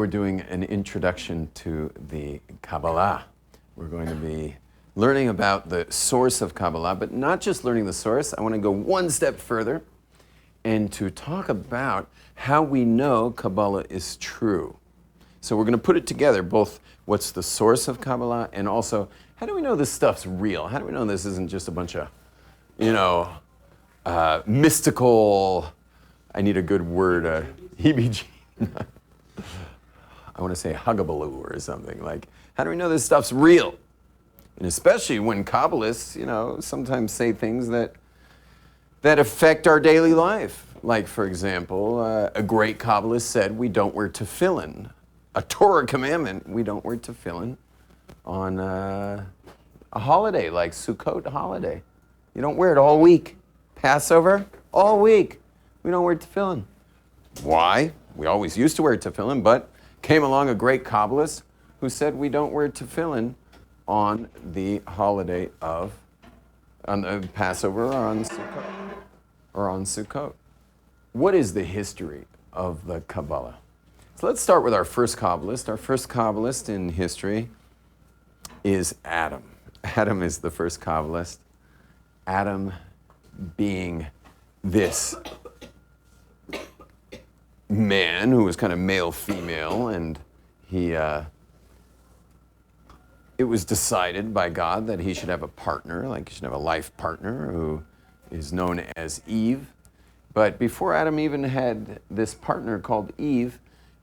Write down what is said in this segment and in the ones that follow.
we're doing an introduction to the Kabbalah. We're going to be learning about the source of Kabbalah, but not just learning the source. I want to go one step further and to talk about how we know Kabbalah is true. So we're going to put it together, both what's the source of Kabbalah and also how do we know this stuff's real? How do we know this isn't just a bunch of, mystical, I need a good word, heebie-jeebie. I want to say hugabaloo or something. Like, how do we know this stuff's real? And especially when Kabbalists, sometimes say things that affect our daily life. Like, for example, a great Kabbalist said we don't wear tefillin. A Torah commandment, we don't wear tefillin on a holiday like Sukkot holiday. You don't wear it all week. Passover, all week. We don't wear tefillin. Why? We always used to wear tefillin, but came along a great Kabbalist who said we don't wear tefillin on the holiday on the Passover or on Sukkot. What is the history of the Kabbalah? So let's start with our first Kabbalist. Our first Kabbalist in history is Adam. Adam is the first Kabbalist. Adam being this man who was kind of male-female, and it was decided by God that he should have a partner, like he should have a life partner who is known as Eve. But before Adam even had this partner called Eve,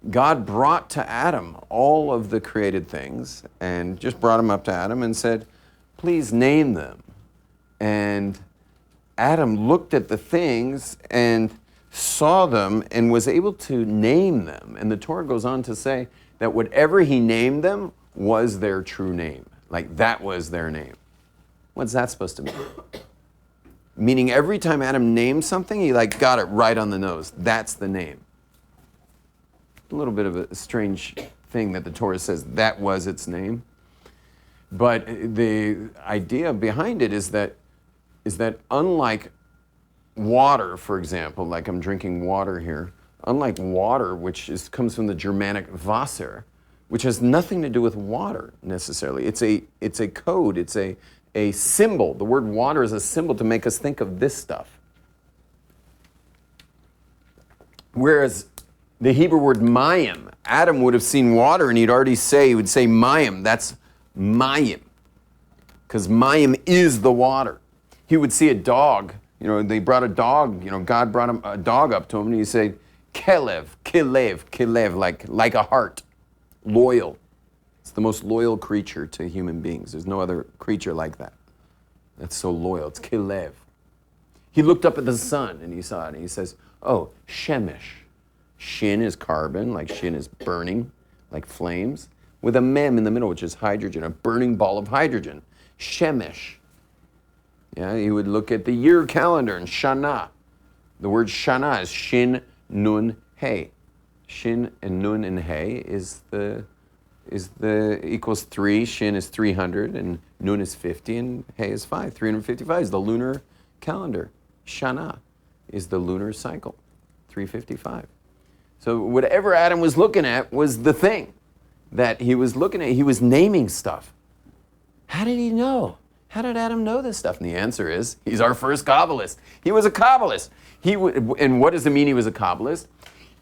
God brought to Adam all of the created things and just brought them up to Adam and said, please name them. And Adam looked at the things and saw them and was able to name them. And the Torah goes on to say that whatever he named them was their true name. Like that was their name. What's that supposed to mean? Meaning every time Adam named something, he got it right on the nose. That's the name. A little bit of a strange thing that the Torah says that was its name. But the idea behind it is that unlike water, for example, like I'm drinking water here, unlike water, which comes from the Germanic Wasser, which has nothing to do with water necessarily. It's a code, it's a symbol. The word water is a symbol to make us think of this stuff. Whereas the Hebrew word mayim, Adam would have seen water and he would say mayim, that's mayim. Because mayim is the water. He would see a dog, they brought a dog, God brought a dog up to him and he'd say, Kelev, like a heart, loyal. It's the most loyal creature to human beings. There's no other creature like that. That's so loyal, it's Kelev. He looked up at the sun and he saw it and he says, oh, Shemesh. Shin is carbon, like shin is burning, like flames, with a mem in the middle, which is hydrogen, a burning ball of hydrogen. Shemesh. Yeah, he would look at the year calendar and Shana. The word Shana is Shin, Nun, Hey. Shin and Nun and Hey equals 3. Shin is 300 and Nun is 50 and Hey is 5. 355 is the lunar calendar. Shana is the lunar cycle. 355. So whatever Adam was looking at was the thing that he was looking at. He was naming stuff. How did he know? How did Adam know this stuff? And the answer is, he's our first Kabbalist. He was a Kabbalist. And what does it mean he was a Kabbalist?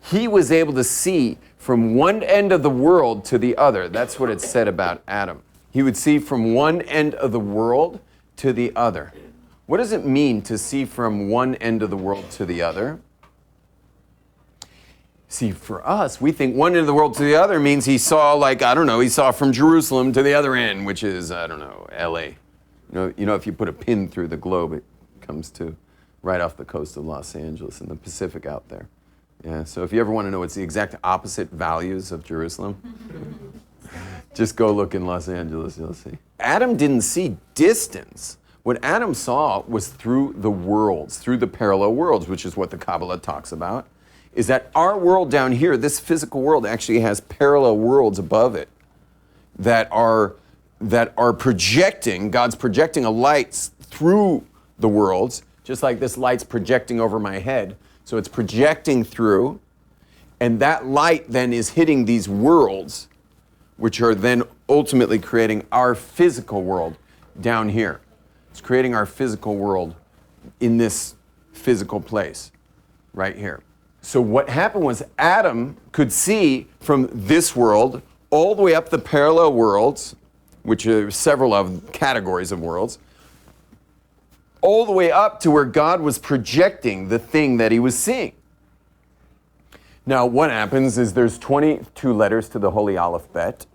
He was able to see from one end of the world to the other. That's what it said about Adam. He would see from one end of the world to the other. What does it mean to see from one end of the world to the other? See, for us, we think one end of the world to the other means he saw he saw from Jerusalem to the other end, which is, LA. If you put a pin through the globe, it comes to right off the coast of Los Angeles and the Pacific out there. Yeah, so if you ever want to know what's the exact opposite values of Jerusalem, just go look in Los Angeles, you'll see. Adam didn't see distance. What Adam saw was through the worlds, through the parallel worlds, which is what the Kabbalah talks about, is that our world down here, this physical world, actually has parallel worlds above it that are projecting, God's projecting a light through the worlds, just like this light's projecting over my head. So it's projecting through, And that light then is hitting these worlds, which are then ultimately creating our physical world down here. It's creating our physical world in this physical place right here. So what happened was Adam could see from this world all the way up the parallel worlds, which are several of categories of worlds, all the way up to where God was projecting the thing that he was seeing. Now, what happens is there's 22 letters to the Holy Alphabet,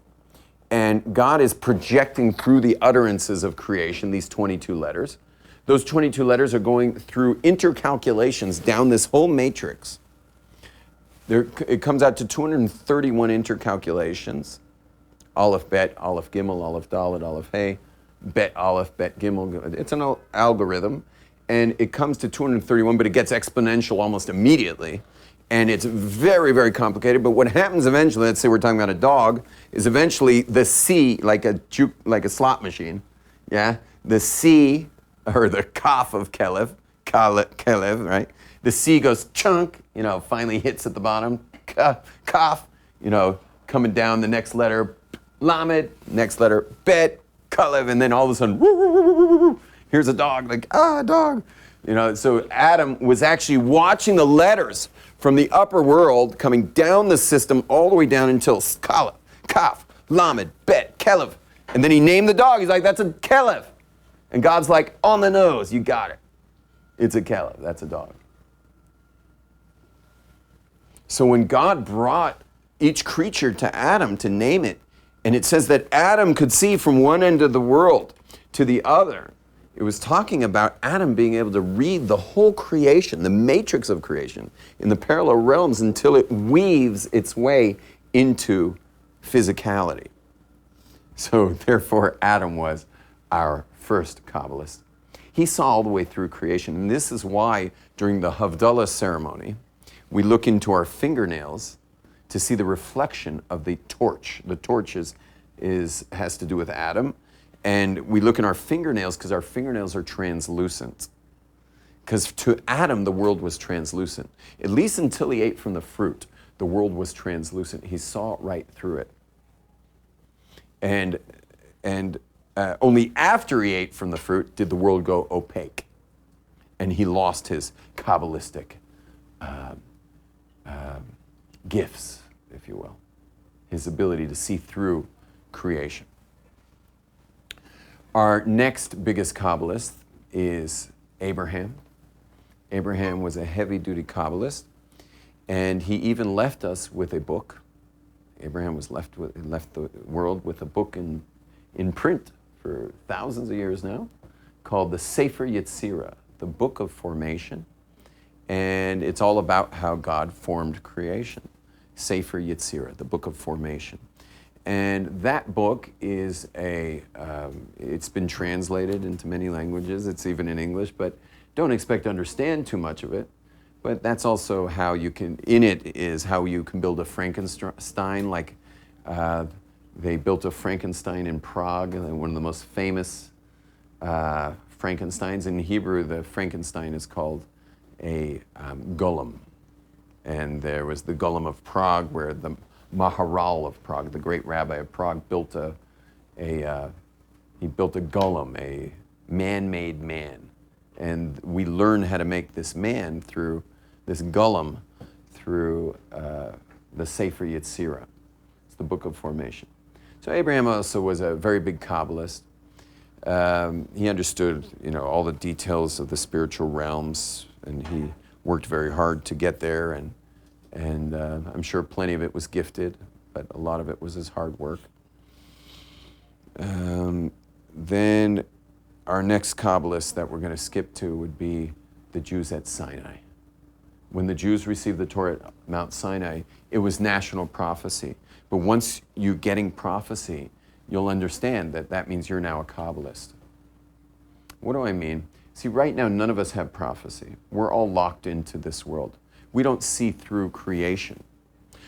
and God is projecting through the utterances of creation, these 22 letters. Those 22 letters are going through intercalculations down this whole matrix. It comes out to 231 intercalculations. Aleph Bet, Aleph Gimel, Aleph Dalet, Aleph Hey, Bet Aleph, Bet Gimel. It's an algorithm, and it comes to 231, but it gets exponential almost immediately. And it's very, very complicated. But what happens eventually, let's say we're talking about a dog, is eventually the C, like a slot machine, yeah? The C, or the Kaf of Kelev, right? The C goes chunk, finally hits at the bottom, Kaf, coming down the next letter, Lamed, next letter, Bet, Kalev, and then all of a sudden, woo, woo, woo, woo, woo, woo. Here's a dog, dog. So Adam was actually watching the letters from the upper world coming down the system all the way down until Kalev, Kaf, Lamed, Bet, Kelev. And then he named the dog. He's like, that's a Kelev. And God's like, on the nose, you got it. It's a Kelev, that's a dog. So when God brought each creature to Adam to name it, and it says that Adam could see from one end of the world to the other, it was talking about Adam being able to read the whole creation, the matrix of creation, in the parallel realms until it weaves its way into physicality. So therefore, Adam was our first Kabbalist. He saw all the way through creation, and this is why during the Havdalah ceremony, we look into our fingernails to see the reflection of the torch. The torch has to do with Adam. And we look in our fingernails because our fingernails are translucent. Because to Adam, the world was translucent. At least until he ate from the fruit, the world was translucent. He saw right through it. And only after he ate from the fruit did the world go opaque. And he lost his Kabbalistic gifts, if you will. His ability to see through creation. Our next biggest Kabbalist is Abraham. Abraham was a heavy-duty Kabbalist, and he even left us with a book. Abraham left the world with a book in print for thousands of years now, called the Sefer Yetzirah, the Book of Formation, and it's all about how God formed creation. Sefer Yetzirah, the Book of Formation. And that book is it's been translated into many languages. It's even in English, but don't expect to understand too much of it. But that's also how you can, in it is how you can build a Frankenstein, like they built a Frankenstein in Prague, one of the most famous Frankensteins. In Hebrew, the Frankenstein is called a golem. And there was the golem of Prague, where the Maharal of Prague, the great rabbi of Prague, built a golem, a man-made man. And we learn how to make this man through this golem, through the Sefer Yetzirah. It's the Book of Formation. So Abraham also was a very big Kabbalist. He understood, all the details of the spiritual realms, and he worked very hard to get there, and I'm sure plenty of it was gifted, but a lot of it was his hard work. Then our next Kabbalist that we're going to skip to would be the Jews at Sinai. When the Jews received the Torah at Mount Sinai, it was national prophecy. But once you're getting prophecy, you'll understand that means you're now a Kabbalist. What do I mean? See, right now, none of us have prophecy. We're all locked into this world. We don't see through creation.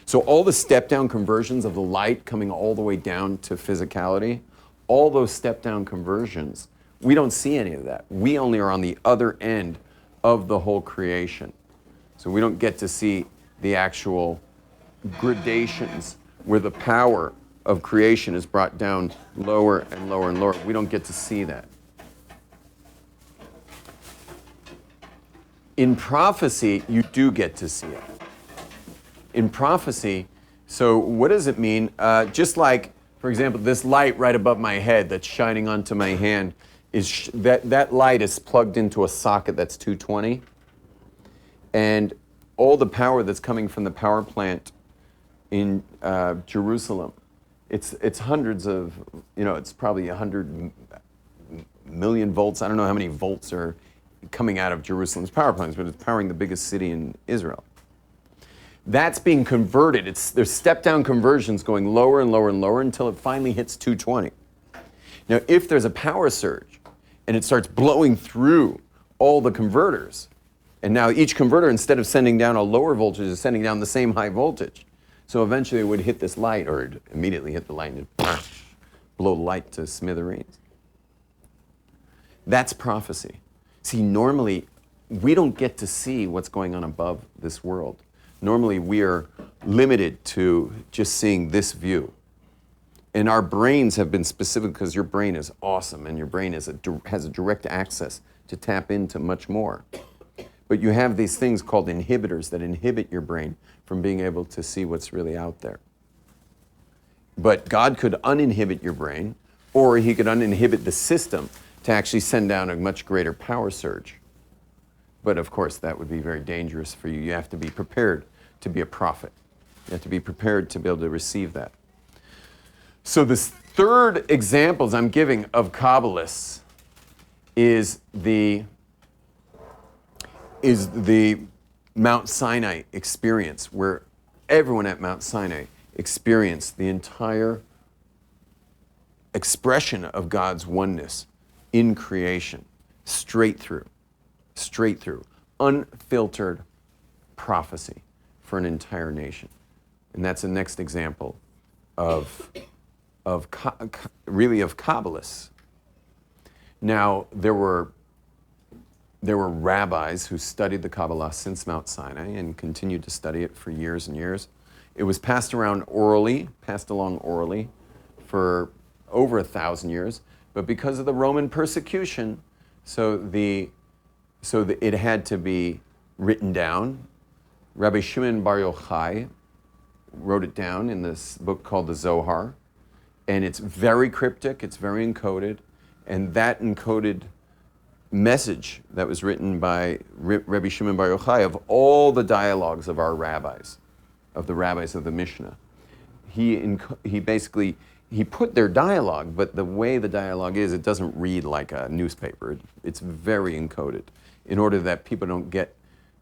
So all the step-down conversions of the light coming all the way down to physicality, all those step-down conversions, we don't see any of that. We only are on the other end of the whole creation. So we don't get to see the actual gradations where the power of creation is brought down lower and lower and lower. We don't get to see that. In prophecy, you do get to see it. In prophecy, so what does it mean? Just like, for example, this light right above my head that's shining onto my hand, is that light is plugged into a socket that's 220. And all the power that's coming from the power plant in Jerusalem, it's hundreds of, it's probably 100 million volts. I don't know how many volts are coming out of Jerusalem's power plants, but it's powering the biggest city in Israel. That's being converted. There's step-down conversions going lower and lower and lower until it finally hits 220. Now, if there's a power surge and it starts blowing through all the converters, and now each converter, instead of sending down a lower voltage, is sending down the same high voltage. So eventually it would hit this light, or it'd immediately hit the light and blow the light to smithereens. That's prophecy. See, normally we don't get to see what's going on above this world. Normally we are limited to just seeing this view. And our brains have been specific because your brain is awesome and your brain has a direct access to tap into much more. But you have these things called inhibitors that inhibit your brain from being able to see what's really out there. But God could uninhibit your brain, or he could uninhibit the system to actually send down a much greater power surge. But of course, that would be very dangerous for you. You have to be prepared to be a prophet. You have to be prepared to be able to receive that. So this third examples I'm giving of Kabbalists is the Mount Sinai experience, where everyone at Mount Sinai experienced the entire expression of God's oneness in creation, straight through, unfiltered prophecy for an entire nation. And that's the next example of Kabbalists. Now, there were rabbis who studied the Kabbalah since Mount Sinai and continued to study it for years and years. It was passed along orally for over 1,000 years, but because of the Roman persecution, it had to be written down. Rabbi Shimon Bar Yochai wrote it down in this book called the Zohar, and it's very cryptic, it's very encoded, and that encoded message that was written by Rabbi Shimon Bar Yochai of all the dialogues of our rabbis, of the rabbis of the Mishnah. He basically put their dialogue, but the way the dialogue is, it doesn't read like a newspaper. It's very encoded in order that people don't get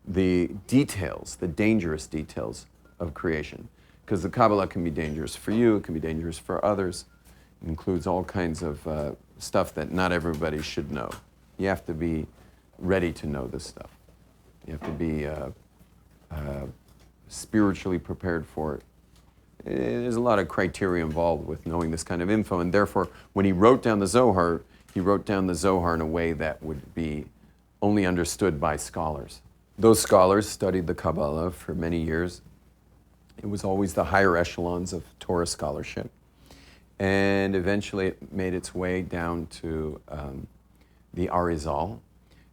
the details, the dangerous details of creation. Because the Kabbalah can be dangerous for you, it can be dangerous for others. It includes all kinds of stuff that not everybody should know. You have to be ready to know this stuff. You have to be spiritually prepared for it. There's a lot of criteria involved with knowing this kind of info, and therefore, when he wrote down the Zohar in a way that would be only understood by scholars. Those scholars studied the Kabbalah for many years. It was always the higher echelons of Torah scholarship. And eventually it made its way down to the Arizal.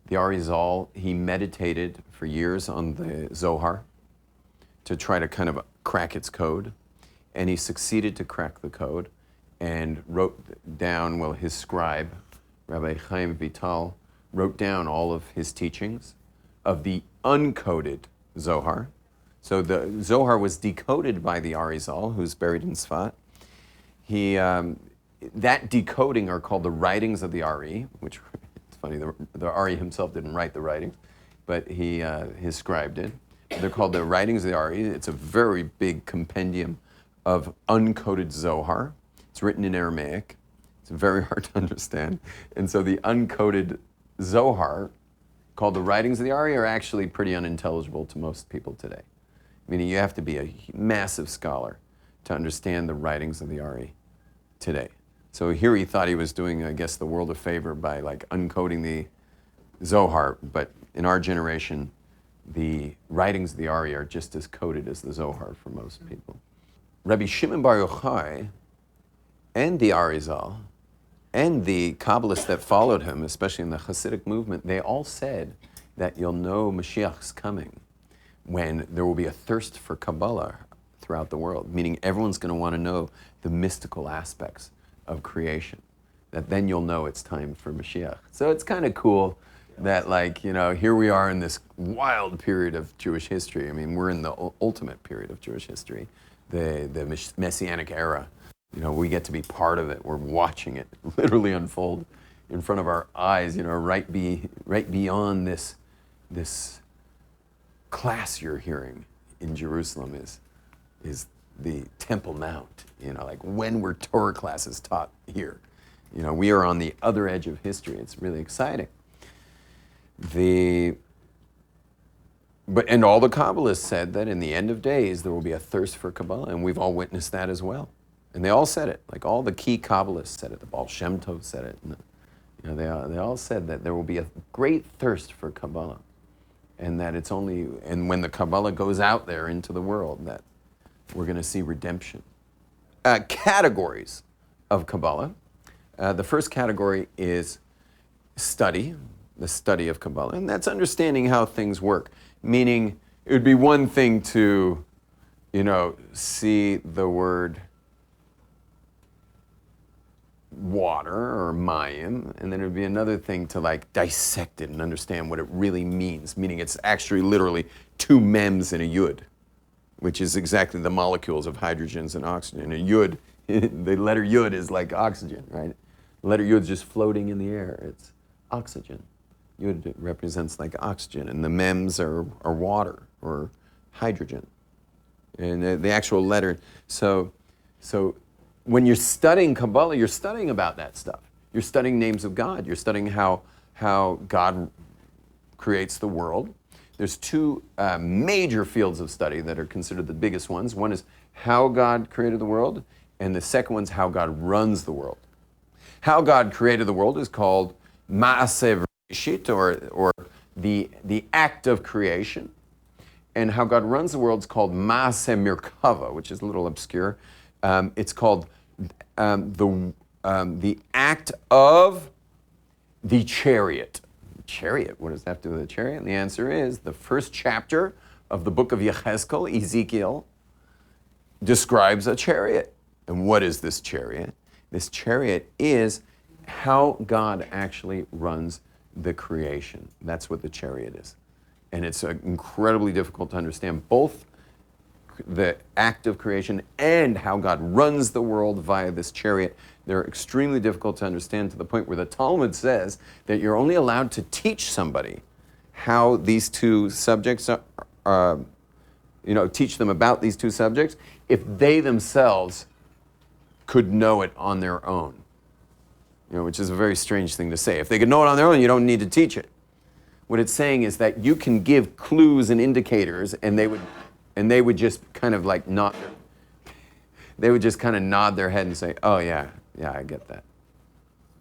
The Arizal, he meditated for years on the Zohar to try to kind of crack its code. And he succeeded to crack the code and wrote down, his scribe, Rabbi Chaim Vital, wrote down all of his teachings of the uncoded Zohar. So the Zohar was decoded by the Arizal, who's buried in Tzfat. That decoding are called the writings of the Ari, which it's funny, the Ari himself didn't write the writing, but his scribe did. They're called the writings of the Ari. It's a very big compendium of uncoded Zohar. It's written in Aramaic. It's very hard to understand. And so the uncoded Zohar, called the writings of the Ari, are actually pretty unintelligible to most people today. Meaning you have to be a massive scholar to understand the writings of the Ari today. So here he thought he was doing, I guess, the world a favor by uncoding the Zohar, but in our generation, the writings of the Ari are just as coded as the Zohar for most people. Rabbi Shimon Bar Yochai and the Arizal and the Kabbalists that followed him, especially in the Hasidic movement, they all said that you'll know Mashiach's coming when there will be a thirst for Kabbalah throughout the world, meaning everyone's going to want to know the mystical aspects of creation, that then you'll know it's time for Mashiach. So it's kind of cool that, like, you know, here we are in this wild period of Jewish history. I mean, we're in the ultimate period of Jewish history, the Messianic era. You know, we get to be part of it. We're watching it literally unfold in front of our eyes, you know, right beyond this class you're hearing in Jerusalem is the Temple Mount, you know, like when were Torah classes taught here? You know, we are on the other edge of history. It's really exciting. And all the Kabbalists said that in the end of days there will be a thirst for Kabbalah, and we've all witnessed that as well. And they all said it, like all the key Kabbalists said it. The Baal Shem Tov said it. And you know, they all said that there will be a great thirst for Kabbalah, and that it's only, and when the Kabbalah goes out there into the world, that we're going to see redemption. Categories of Kabbalah. The first category is study, the study of Kabbalah, and that's understanding how things work. Meaning, it would be one thing to, you know, see the word water or mayim, and then it would be another thing to like dissect it and understand what it really means, meaning it's actually literally two mems and a yud, which is exactly the molecules of hydrogens and oxygen. A yud, the letter yud is like oxygen, right? The letter yud is just floating in the air. It's oxygen. Yud represents like oxygen, and the mems are water or hydrogen. And the actual letter, so when you're studying Kabbalah, you're studying about that stuff. You're studying names of God. You're studying how God creates the world. There's two major fields of study that are considered the biggest ones. One is how God created the world, and the second one's how God runs the world. How God created the world is called Ma'aseh Reshit, or the act of creation. And how God runs the world is called Ma'aseh Merkava, which is a little obscure. It's called the act of the chariot. Chariot, what does that have to do with the chariot? And the answer is the first chapter of the book of Yechezkel, Ezekiel, describes a chariot. And what is this chariot? This chariot is how God actually runs the creation. That's what the chariot is. And it's incredibly difficult to understand both the act of creation and how God runs the world via this chariot. They're extremely difficult to understand, to the point where the Talmud says that you're only allowed to teach somebody how these two subjects are, teach them about these two subjects if they themselves could know it on their own. Which is a very strange thing to say. If they could know it on their own, you don't need to teach it. What it's saying is that you can give clues and indicators, and they would just kind of like nod. They would just kind of nod their head and say, "Oh yeah, I get that."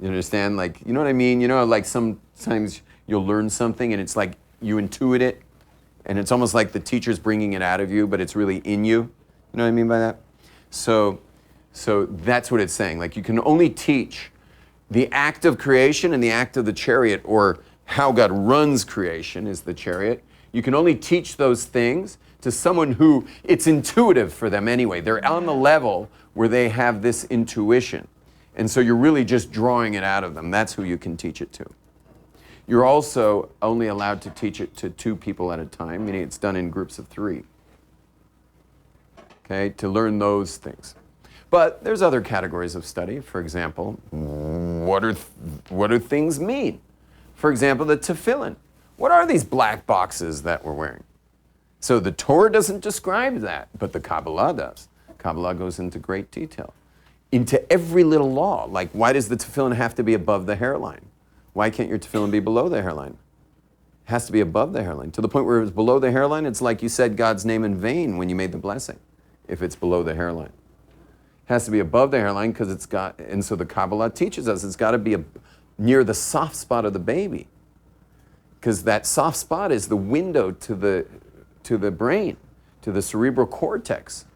You understand? Like, you know what I mean? Like sometimes you'll learn something and it's like you intuit it, and it's almost like the teacher's bringing it out of you, but it's really in you. You know what I mean by that? So that's what it's saying. Like, you can only teach the act of creation and the act of the chariot, or how God runs creation is the chariot. You can only teach those things to someone who it's intuitive for them anyway. They're on the level where they have this intuition. And so you're really just drawing it out of them. That's who you can teach it to. You're also only allowed to teach it to 2 people at a time, meaning it's done in groups of 3. Okay, to learn those things. But there's other categories of study. For example, what do things mean? For example, the tefillin. What are these black boxes that we're wearing? So the Torah doesn't describe that, but the Kabbalah does. Kabbalah goes into great detail, into every little law. Like, why does the tefillin have to be above the hairline? Why can't your tefillin be below the hairline? It has to be above the hairline. To the point where it's below the hairline, it's like you said God's name in vain when you made the blessing, if it's below the hairline. It has to be above the hairline because it's got, and so the Kabbalah teaches us it's got to be near the soft spot of the baby. because that soft spot is the window to the brain, to the cerebral cortex,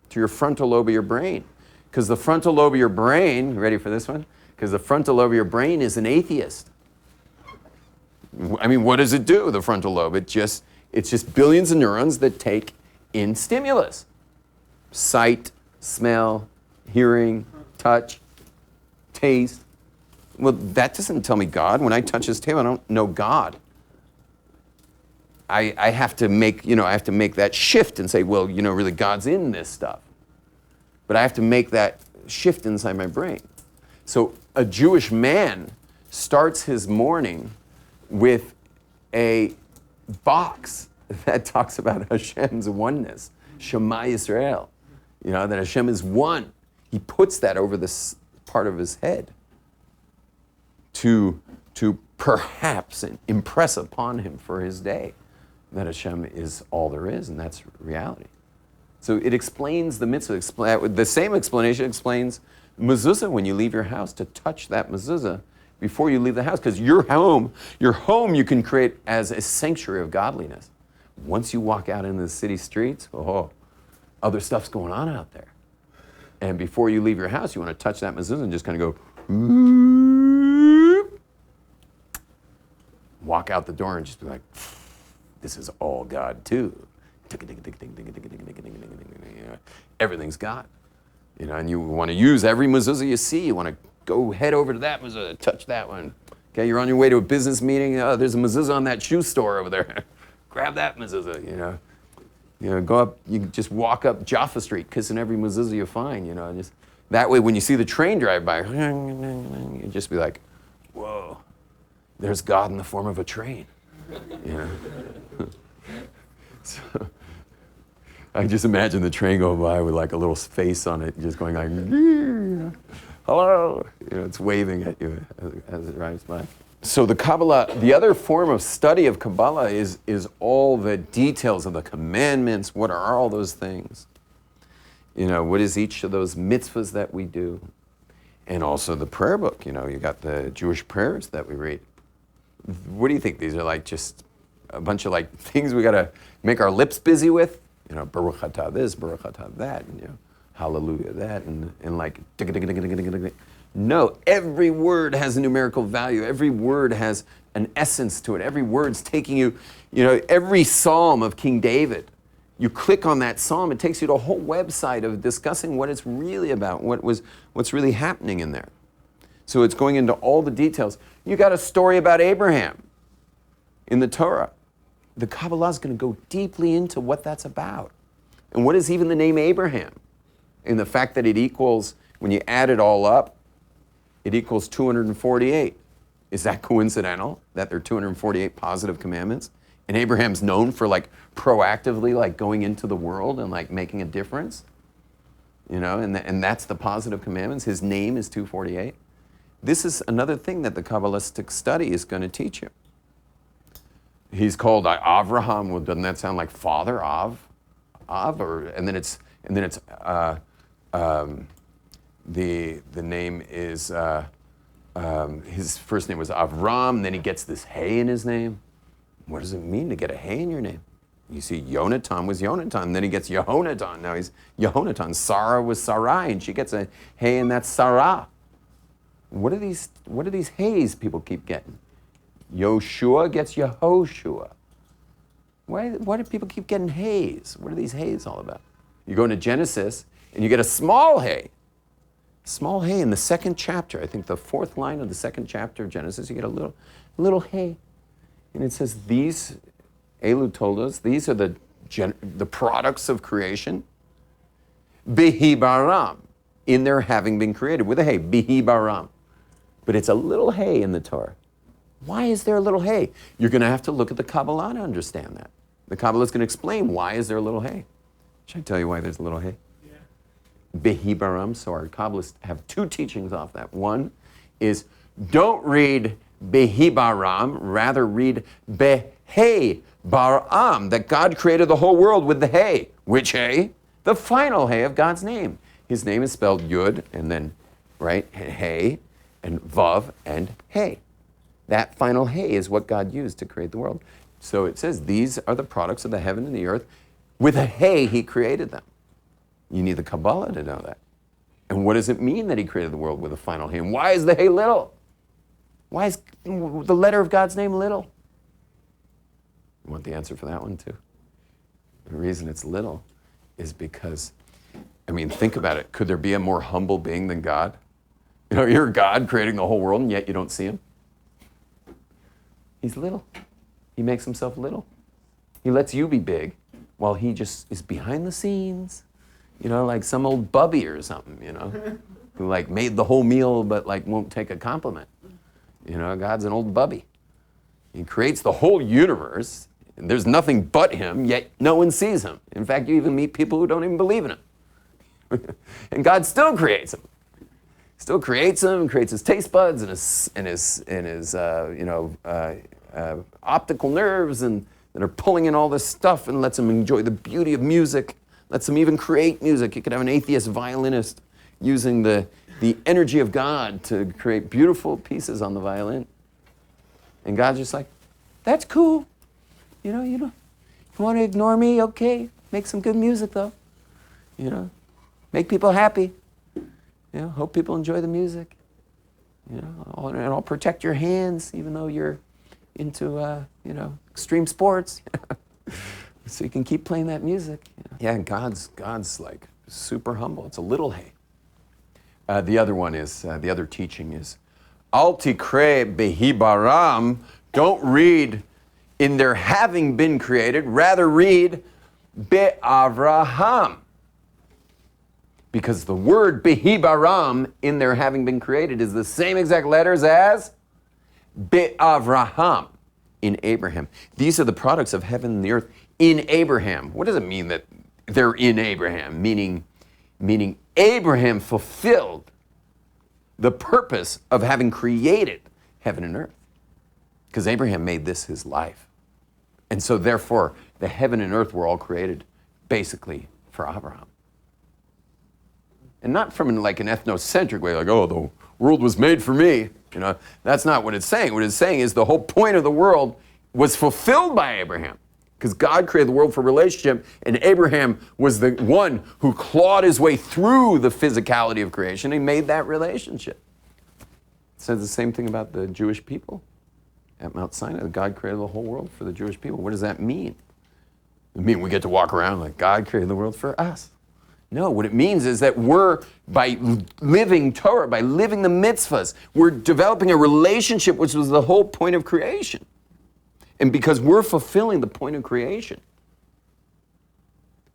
to your frontal lobe of your brain. Because the frontal lobe of your brain, ready for this one? Because the frontal lobe of your brain is an atheist. I mean, what does it do, the frontal lobe? It's just billions of neurons that take in stimulus. Sight, smell, hearing, touch, taste. Well, that doesn't tell me God. When I touch this table, I don't know God. I have to make that shift and say, well, really God's in this stuff. But I have to make that shift inside my brain. So a Jewish man starts his morning with a box that talks about Hashem's oneness, Shema Yisrael, that Hashem is one. He puts that over this part of his head to perhaps impress upon him for his day that Hashem is all there is, and that's reality. So it explains the mitzvah. The same explanation explains mezuzah when you leave your house, to touch that mezuzah before you leave the house, because your home you can create as a sanctuary of godliness. Once you walk out into the city streets, other stuff's going on out there. And before you leave your house, you want to touch that mezuzah and just kind of go, walk out the door and just be like, this is all God too. Everything's God. And you want to use every mezuzah you see. You want to go head over to that mezuzah, touch that one. Okay, you're on your way to a business meeting. There's a mezuzah on that shoe store over there. Grab that mezuzah, go up, you just walk up Jaffa Street, kissing every mezuzah you find, just that way when you see the train drive by, you just be like, whoa, there's God in the form of a train. So, I just imagine the train going by with like a little face on it, just going like, hello, it's waving at you as it drives by. So the Kabbalah, the other form of study of Kabbalah is all the details of the commandments. What are all those things? What is each of those mitzvahs that we do? And also the prayer book, you got the Jewish prayers that we read. What do you think? These are like just a bunch of like things we got to make our lips busy with? Baruch atah this, Baruch atah that, and hallelujah that, and like, no, every word has a numerical value. Every word has an essence to it. Every word's taking you, every psalm of King David, you click on that psalm, it takes you to a whole website of discussing what it's really about, what's really happening in there. So it's going into all the details. You got a story about Abraham in the Torah. The Kabbalah is going to go deeply into what that's about. And what is even the name Abraham? And the fact that it equals, when you add it all up, it equals 248. Is that coincidental that there are 248 positive commandments? And Abraham's known for like proactively like going into the world and like making a difference? And that's the positive commandments. His name is 248. This is another thing that the Kabbalistic study is going to teach you. He's called Avraham. Well, doesn't that sound like father? And then it's the name is his first name was Avram. Then he gets this hay in his name. What does it mean to get a hay in your name? You see, Yonatan was Yonatan. Then he gets Yehonatan. Now he's Yehonatan. Sarah was Sarai, and she gets a hay, and that's Sarah. What are these hays people keep getting? Yoshua gets Yehoshua. Why do people keep getting hays? What are these hays all about? You go into Genesis and you get a small hay. Small hay in the second chapter. I think the fourth line of the second chapter of Genesis, you get a little hay. And it says, these, Elu told us, these are the products of creation. Bihi baram, in their having been created with a hay. Bihi baram. But it's a little hay in the Torah. Why is there a little hay? You're going to have to look at the Kabbalah to understand that. The Kabbalah is going to explain why is there a little hay. Should I tell you why there's a little hay? Yeah. Behi baram. So our Kabbalists have two teachings off that. One is don't read Behi baram, rather read Behe baram, that God created the whole world with the hay. Which hay? The final hay of God's name. His name is spelled Yud and then, right, Hey and Vav and Hey. That final hay is what God used to create the world. So it says, these are the products of the heaven and the earth. With a hay, he created them. You need the Kabbalah to know that. And what does it mean that he created the world with a final hay? And why is the hay little? Why is the letter of God's name little? You want the answer for that one too? The reason it's little is because, think about it. Could there be a more humble being than God? You're God creating the whole world and yet you don't see him. He's little. He makes himself little. He lets you be big while he just is behind the scenes, like some old bubby or something, who made the whole meal but won't take a compliment. God's an old bubby. He creates the whole universe. And there's nothing but him, yet no one sees him. In fact, you even meet people who don't even believe in him. And God still creates him. Still creates him, creates his taste buds and his optical nerves and that are pulling in all this stuff and lets him enjoy the beauty of music, lets him even create music. You could have an atheist violinist using the energy of God to create beautiful pieces on the violin. And God's just like, that's cool. You want to ignore me? Okay. Make some good music though. Make people happy. Hope people enjoy the music. And I'll protect your hands even though you're into, extreme sports. So you can keep playing that music. Yeah, and God's super humble. It's a little hay. The other one is, the other teaching is, Al tikre behibaram, don't read in their having been created, rather read be'avraham. Because the word behibaram in their having been created is the same exact letters as be'avraham in Abraham. These are the products of heaven and the earth in Abraham. What does it mean that they're in Abraham? Meaning Abraham fulfilled the purpose of having created heaven and earth. Because Abraham made this his life. And so therefore, the heaven and earth were all created basically for Abraham. And not from an ethnocentric way, the world was made for me. That's not what it's saying. What it's saying is the whole point of the world was fulfilled by Abraham. Because God created the world for relationship, and Abraham was the one who clawed his way through the physicality of creation and made that relationship. It says the same thing about the Jewish people at Mount Sinai. God created the whole world for the Jewish people. What does that mean? It means we get to walk around like God created the world for us. No, what it means is that we're, by living Torah, by living the mitzvahs, we're developing a relationship, which was the whole point of creation. And because we're fulfilling the point of creation.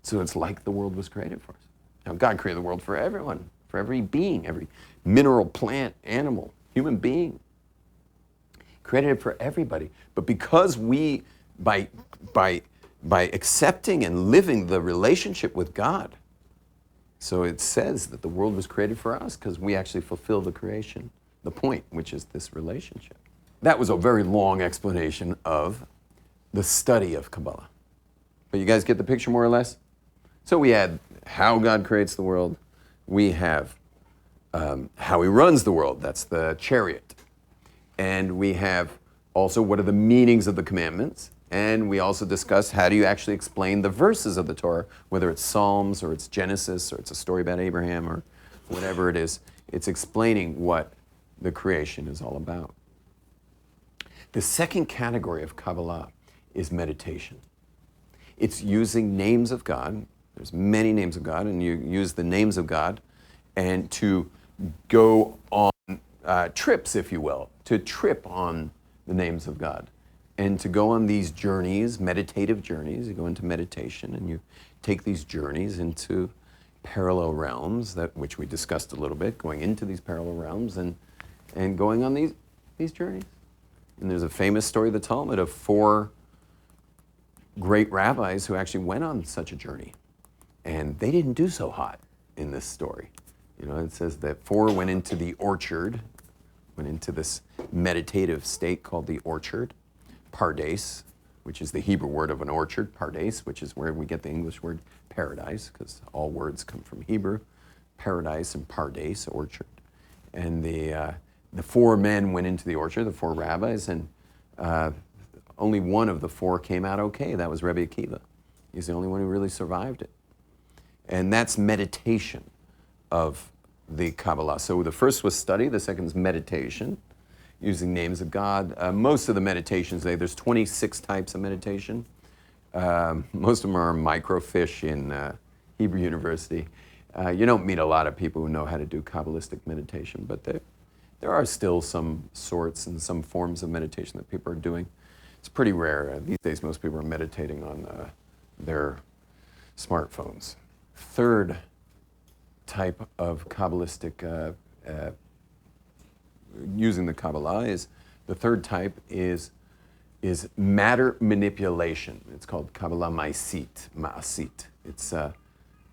So it's like the world was created for us. Now, God created the world for everyone, for every being, every mineral, plant, animal, human being. Created it for everybody. But because we, by accepting and living the relationship with God, so it says that the world was created for us because we actually fulfill the creation, the point, which is this relationship. That was a very long explanation of the study of Kabbalah. But you guys get the picture more or less? So we had how God creates the world. We have how he runs the world. That's the chariot. And we have also what are the meanings of the commandments. And we also discussed how do you actually explain the verses of the Torah, whether it's Psalms or it's Genesis or it's a story about Abraham or whatever it is. It's explaining what the creation is all about. The second category of Kabbalah is meditation. It's using names of God. There's many names of God, and you use the names of God and to go on trips, if you will, to trip on the names of God. And to go on these journeys, meditative journeys, you go into meditation and you take these journeys into parallel realms, which we discussed a little bit, going into these parallel realms and going on these journeys. And there's a famous story of the Talmud of 4 great rabbis who actually went on such a journey. And they didn't do so hot in this story. It says that 4 went into the orchard, went into this meditative state called the orchard. Pardes, which is the Hebrew word of an orchard, Pardes, which is where we get the English word paradise, because all words come from Hebrew. Paradise and Pardes, orchard. And the four men went into the orchard, the four rabbis, and only one of the four came out okay. That was Rabbi Akiva. He's the only one who really survived it. And that's meditation of the Kabbalah. So the first was study, the second is meditation, using names of God. Most of the meditations, there's 26 types of meditation. Most of them are microfiche in Hebrew University. You don't meet a lot of people who know how to do Kabbalistic meditation, but there are still some sorts and some forms of meditation that people are doing. It's pretty rare. These days, most people are meditating on their smartphones. Third type of Kabbalistic, using the Kabbalah is, the third type is matter manipulation. It's called Kabbalah Ma'asit.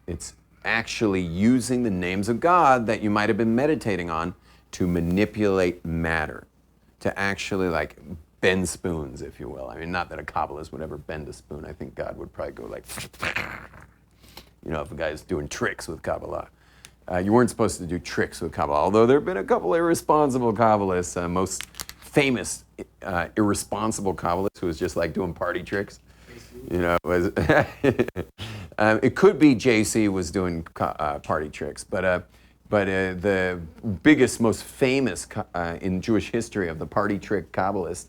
It's actually using the names of God that you might have been meditating on to manipulate matter, to actually like bend spoons, if you will. I mean, not that a Kabbalist would ever bend a spoon. I think God would probably go like, if a guy's doing tricks with Kabbalah. You weren't supposed to do tricks with Kabbalah, although there have been a couple irresponsible Kabbalists. Most famous irresponsible Kabbalist who was just like doing party tricks. It could be JC was doing party tricks, but the biggest, most famous in Jewish history of the party trick Kabbalist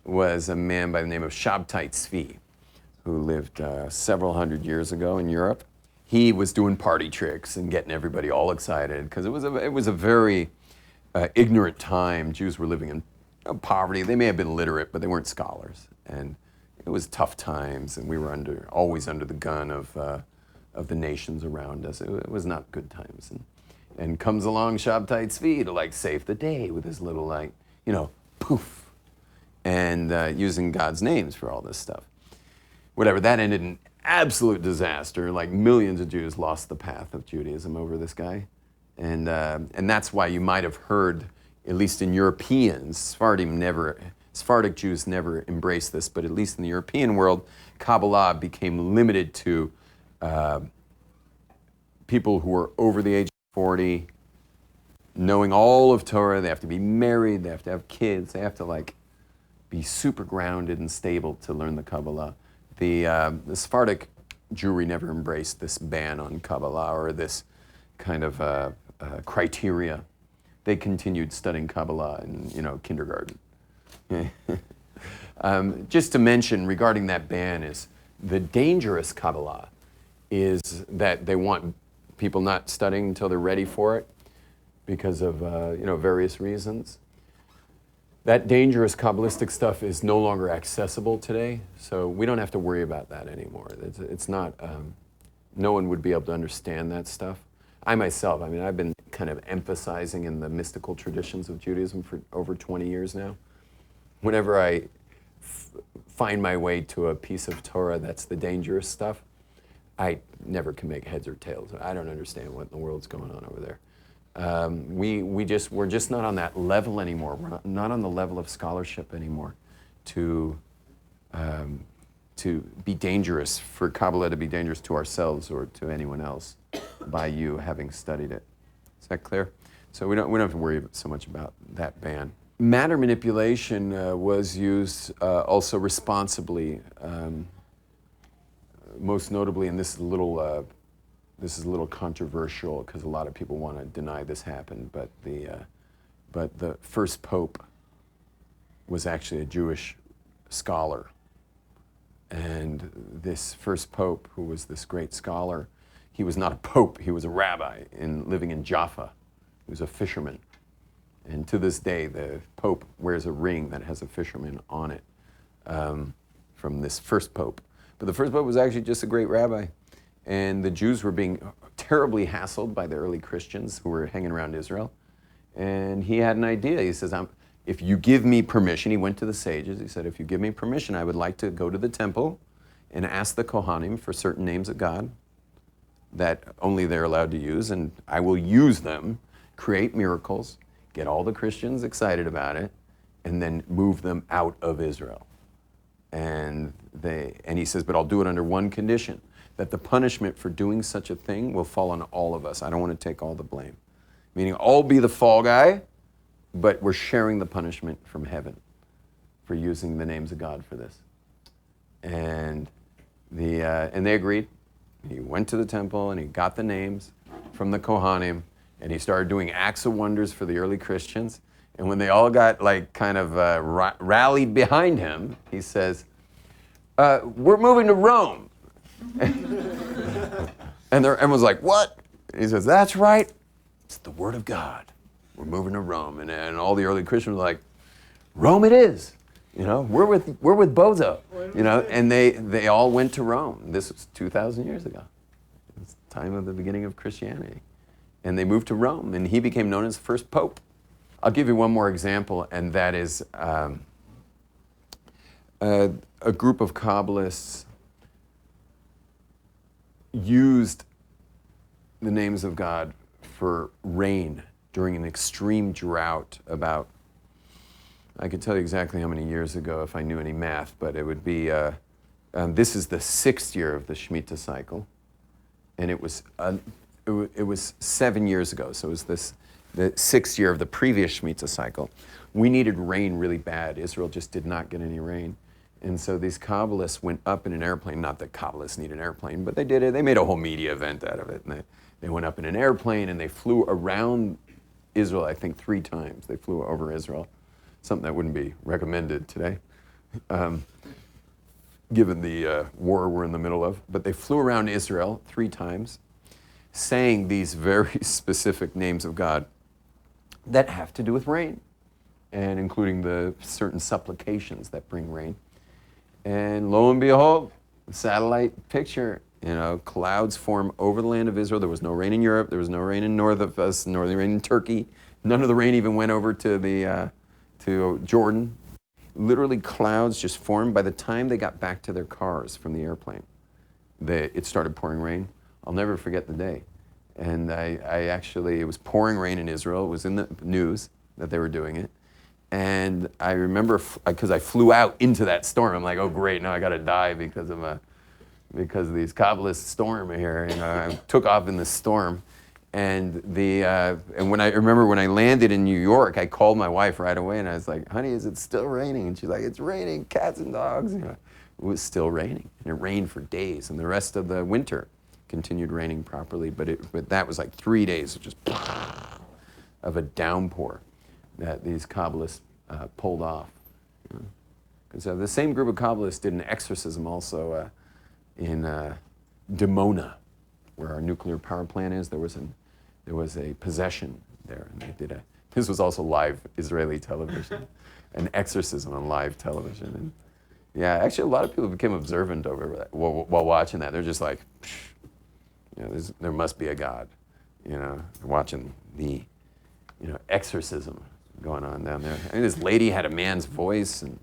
was a man by the name of Shabtai Tzvi, who lived several hundred years ago in Europe. He was doing party tricks and getting everybody all excited because it was a very ignorant time. Jews were living in poverty. They may have been literate, but they weren't scholars, and it was tough times. And we were always under the gun of the nations around us. It was not good times. And comes along Shabtai Tzvi to like save the day with his little poof, and using God's names for all this stuff. Whatever, that ended in absolute disaster. Like millions of Jews lost the path of Judaism over this guy. And that's why you might have heard, at least in Europeans, Sephardic Jews never embraced this, but at least in the European world, Kabbalah became limited to people who were over the age of 40, knowing all of Torah. They have to be married, they have to have kids, they have to be super grounded and stable to learn the Kabbalah. The Sephardic Jewry never embraced this ban on Kabbalah or this kind of criteria. They continued studying Kabbalah in kindergarten. Just to mention regarding that ban is the dangerous Kabbalah is that they want people not studying until they're ready for it because of various reasons. That dangerous Kabbalistic stuff is no longer accessible today, so we don't have to worry about that anymore. It's not, no one would be able to understand that stuff. I myself, I've been kind of emphasizing in the mystical traditions of Judaism for over 20 years now. Whenever I find my way to a piece of Torah that's the dangerous stuff, I never can make heads or tails. I don't understand what in the world's going on over there. We're just not on that level anymore. We're not on the level of scholarship anymore to be dangerous, for Kabbalah to be dangerous to ourselves or to anyone else by you having studied it. Is that clear? So we don't have to worry so much about that ban. Matter manipulation was used also responsibly, most notably, and this is a little controversial because a lot of people want to deny this happened, but the first pope was actually a Jewish scholar. And this first pope, who was this great scholar, he was not a pope, he was a rabbi living in Jaffa. He was a fisherman. And to this day, the pope wears a ring that has a fisherman on it from this first pope. But the first pope was actually just a great rabbi. And the Jews were being terribly hassled by the early Christians who were hanging around Israel. And he had an idea. He says, if you give me permission, he went to the sages. He said, if you give me permission, I would like to go to the temple and ask the Kohanim for certain names of God that only they're allowed to use. And I will use them, create miracles, get all the Christians excited about it, and then move them out of Israel. And he says, but I'll do it under one condition, that the punishment for doing such a thing will fall on all of us. I don't want to take all the blame. Meaning I'll be the fall guy, but we're sharing the punishment from heaven for using the names of God for this. And they agreed. He went to the temple and he got the names from the Kohanim, and he started doing acts of wonders for the early Christians. And when they all got like kind of rallied behind him, he says, we're moving to Rome. And everyone's like, what? And he says, that's right. It's the word of God. We're moving to Rome. And all the early Christians were like, Rome it is. We're with Bozo. And they all went to Rome. This was 2,000 years ago. It's the time of the beginning of Christianity. And they moved to Rome, and he became known as the first pope. I'll give you one more example, and that is a group of Kabbalists used the names of God for rain during an extreme drought about, I could tell you exactly how many years ago if I knew any math, but it would be, this is the 6th year of the Shemitah cycle, and it was 7 years ago, so it was the 6th year of the previous Shemitah cycle. We needed rain really bad. Israel just did not get any rain. And so these Kabbalists went up in an airplane. Not that Kabbalists need an airplane, but they did it. They made a whole media event out of it. And they went up in an airplane and they flew around Israel, I think 3 times. They flew over Israel, something that wouldn't be recommended today, given the war we're in the middle of. But they flew around Israel 3 times, saying these very specific names of God that have to do with rain, and including the certain supplications that bring rain. And lo and behold, satellite picture, clouds form over the land of Israel. There was no rain in Europe. There was no rain in north of us, nor the rain in Turkey. None of the rain even went over to Jordan. Literally clouds just formed. By the time they got back to their cars from the airplane, it started pouring rain. I'll never forget the day. And it was pouring rain in Israel. It was in the news that they were doing it. And I remember, because I flew out into that storm, I'm like, oh great, now I got to die because of these Kabbalists storm here. I took off in the storm. And when I landed in New York, I called my wife right away and I was like, honey, is it still raining? And she's like, it's raining, cats and dogs. It was still raining. And it rained for days. And the rest of the winter continued raining properly, but that was like 3 days of just of a downpour that these Kabbalists pulled off. Because the same group of Kabbalists did an exorcism also in Dimona, where our nuclear power plant is. There was a possession there, and they did this was also live Israeli television, an exorcism on live television. And yeah, actually a lot of people became observant over that while watching that. They're just like, there must be a God, watching the, exorcism going on down there. And this lady had a man's voice, and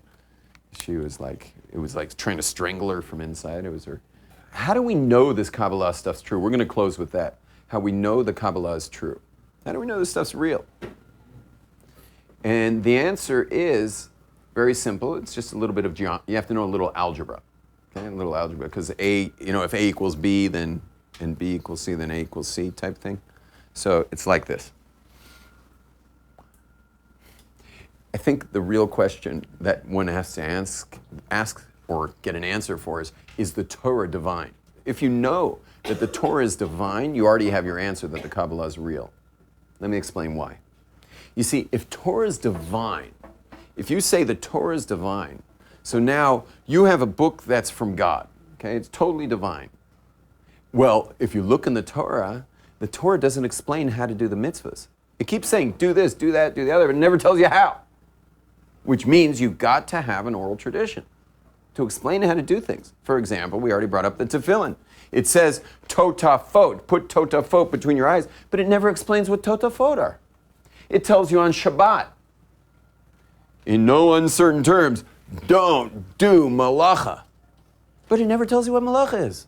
she was like, it was like trying to strangle her from inside. It was her. How do we know this Kabbalah stuff's true? We're going to close with that. How we know the Kabbalah is true. How do we know this stuff's real? And the answer is very simple. It's just a little bit of you have to know a little algebra. Okay, a little algebra, because if A equals B, then and B equals C, then A equals C type thing. So it's like this. I think the real question that one has to ask or get an answer for is the Torah divine? If you know that the Torah is divine, you already have your answer that the Kabbalah is real. Let me explain why. You see, if Torah is divine, if you say the Torah is divine, so now you have a book that's from God, okay? It's totally divine. Well, if you look in the Torah doesn't explain how to do the mitzvahs. It keeps saying, do this, do that, do the other, but it never tells you how. Which means you've got to have an oral tradition to explain how to do things. For example, we already brought up the tefillin. It says, totafot, put totafot between your eyes, but it never explains what totafot are. It tells you on Shabbat, in no uncertain terms, don't do malacha. But it never tells you what malacha is.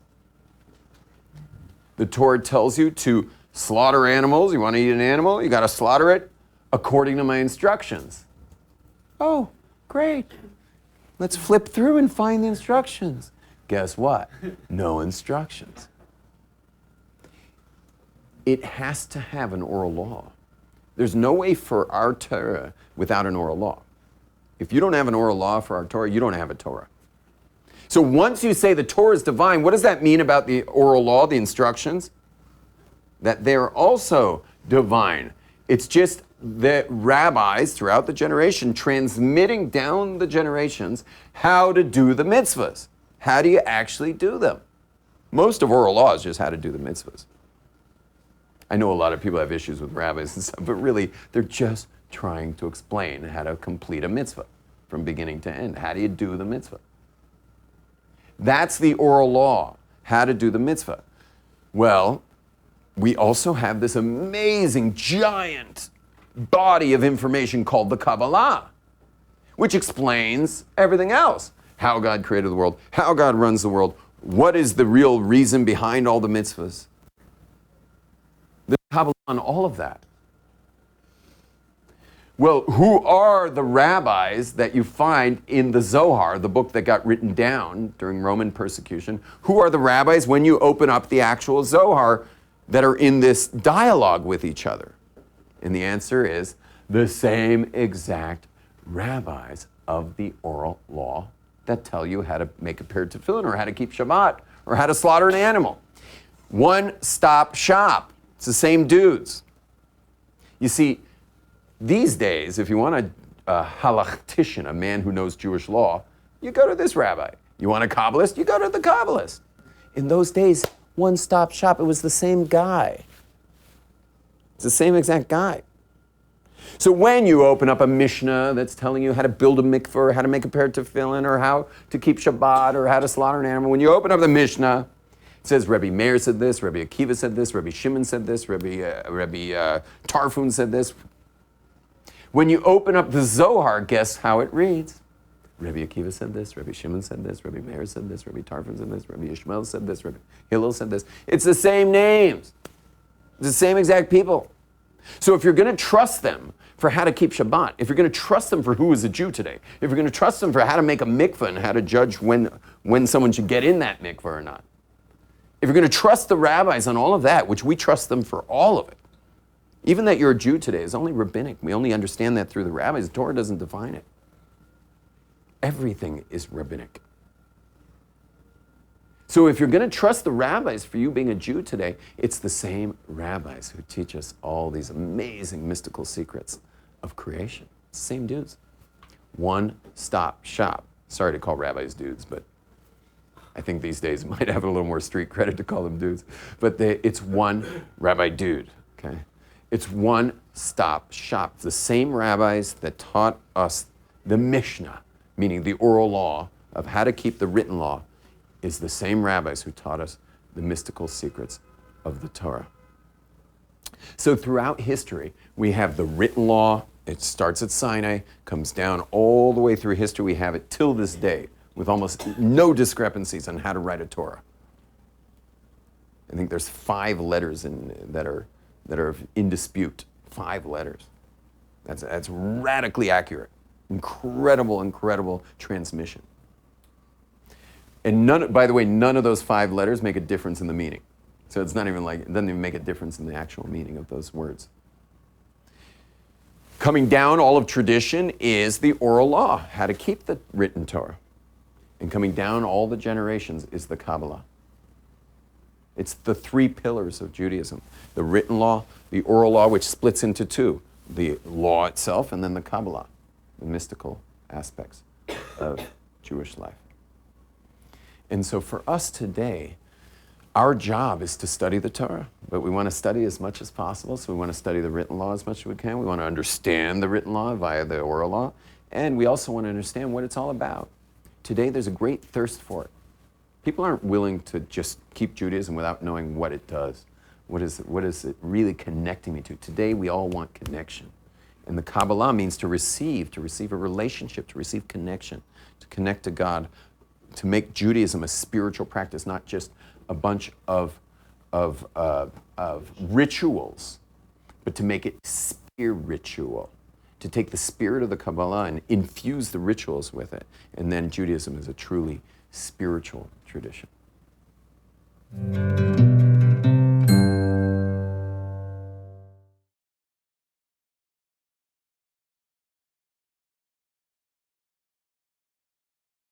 The Torah tells you to slaughter animals. You want to eat an animal? You got to slaughter it according to my instructions. Oh, great. Let's flip through and find the instructions. Guess what? No instructions. It has to have an oral law. There's no way for our Torah without an oral law. If you don't have an oral law for our Torah, you don't have a Torah. So once you say the Torah is divine, what does that mean about the oral law, the instructions? That they're also divine. It's just the rabbis throughout the generation transmitting down the generations how to do the mitzvahs. How do you actually do them? Most of oral law is just how to do the mitzvahs. I know a lot of people have issues with rabbis and stuff, but really they're just trying to explain how to complete a mitzvah from beginning to end. How do you do the mitzvah? That's the oral law, how to do the mitzvah. Well, we also have this amazing, giant body of information called the Kabbalah, which explains everything else. How God created the world, how God runs the world, what is the real reason behind all the mitzvahs. The Kabbalah on all of that. Well, who are the rabbis that you find in the Zohar, the book that got written down during Roman persecution? Who are the rabbis when you open up the actual Zohar that are in this dialogue with each other? And the answer is the same exact rabbis of the oral law that tell you how to make a pair of tefillin or how to keep Shabbat or how to slaughter an animal. One-stop shop. It's the same dudes. You see, these days, if you want a halachtician, a man who knows Jewish law, you go to this rabbi. You want a Kabbalist? You go to the Kabbalist. In those days, one-stop shop, it was the same guy. It's the same exact guy. So when you open up a Mishnah that's telling you how to build a mikveh, or how to make a pair of tefillin, or how to keep Shabbat, or how to slaughter an animal, when you open up the Mishnah, it says Rabbi Meir said this, Rabbi Akiva said this, Rabbi Shimon said this, Rabbi Tarfun said this. When you open up the Zohar, guess how it reads? Rabbi Akiva said this, Rabbi Shimon said this, Rabbi Meir said this, Rabbi Tarfun said this, Rabbi Ishmael said this, Rabbi Hillel said this. It's the same names. It's the same exact people. So if you're going to trust them for how to keep Shabbat, if you're going to trust them for who is a Jew today, if you're going to trust them for how to make a mikveh and how to judge when someone should get in that mikveh or not, if you're going to trust the rabbis on all of that, which we trust them for all of it, even that you're a Jew today is only rabbinic. We only understand that through the rabbis. The Torah doesn't define it. Everything is rabbinic. So if you're going to trust the rabbis for you being a Jew today, it's the same rabbis who teach us all these amazing mystical secrets of creation. It's the same dudes. One-stop shop. Sorry to call rabbis dudes, but I think these days it might have a little more street credit to call them dudes. But it's one rabbi dude, okay? It's one-stop shop. It's the same rabbis that taught us the Mishnah, meaning the oral law of how to keep the written law, is the same rabbis who taught us the mystical secrets of the Torah. So throughout history, we have the written law. It starts at Sinai, comes down all the way through history. We have it till this day with almost no discrepancies on how to write a Torah. I think there's 5 letters that are in dispute. 5 letters. That's radically accurate. Incredible transmission. And by the way, none of those 5 letters make a difference in the meaning. So it's not even like, it doesn't even make a difference in the actual meaning of those words. Coming down all of tradition is the oral law, how to keep the written Torah. And coming down all the generations is the Kabbalah. It's the 3 pillars of Judaism. The written law, the oral law, which splits into 2. The law itself, and then the Kabbalah, the mystical aspects of Jewish life. And so for us today, our job is to study the Torah, but we want to study as much as possible, so we want to study the written law as much as we can. We want to understand the written law via the oral law, and we also want to understand what it's all about. Today, there's a great thirst for it. People aren't willing to just keep Judaism without knowing what it does. What is it really connecting me to? Today, we all want connection. And the Kabbalah means to receive a relationship, to receive connection, to connect to God, to make Judaism a spiritual practice, not just a bunch of rituals, but to make it spiritual, to take the spirit of the Kabbalah and infuse the rituals with it. And then Judaism is a truly spiritual tradition.